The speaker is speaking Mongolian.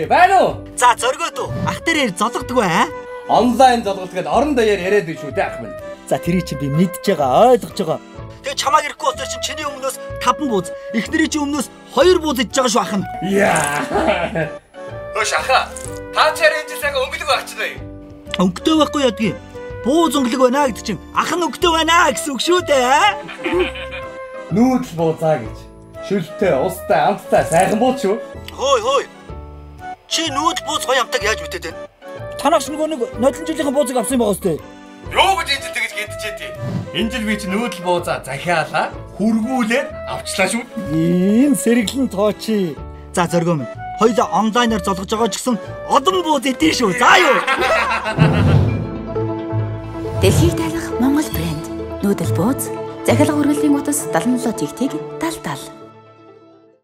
Байна уу? За зоргоод уу. Ах дээр золгодог бай. Онлайн золголт гэдэг орон даяар яриад биш үү те ах минь. За тэрий чи би мэдж байгаа, ойлгож байгаа. Тэгээ чамааг ирэхгүй болохоор чи чиний өмнөөс 5 бууз, эхнэрийн чи өмнөөс 2 бууз иж байгаа шүү ахын. Яа. Хөөш аха. Та чаар энэ цаг өнгөлөг багч бай. Өнгөтэй байхгүй ядгийн. Бууз өнгөлөг байна гэдэг чинь ахын өнгөтэй байна гэсэн үг шүү дээ. Нүүдэл буузаа гэж. Шүлтэй, устай, амттай сайхан бууз шүү. Хөөе. Чи нүүдэл бууз гоё амтаг яаж бүтээд байна? Танаас нэг нодлон жилийн буузыг авсан байгаа сте. Юу гэж энэ тэгж гэдчихэд. Энэ жил би чи нүүдэл буузаа захиалаа, хүргүүлээд авчлаа шүү. Ийм сэргэлэн тоочи. За зоргоо минь. Хоёулаа онлайнаар золгож байгаа ч гэсэн одон бууз эдэн шүү. За юу. Дэлхийг таалах Монгол брэнд нүүдэл бууз захиалга үргэлжлэлийн утас 77 тэгтэг 70.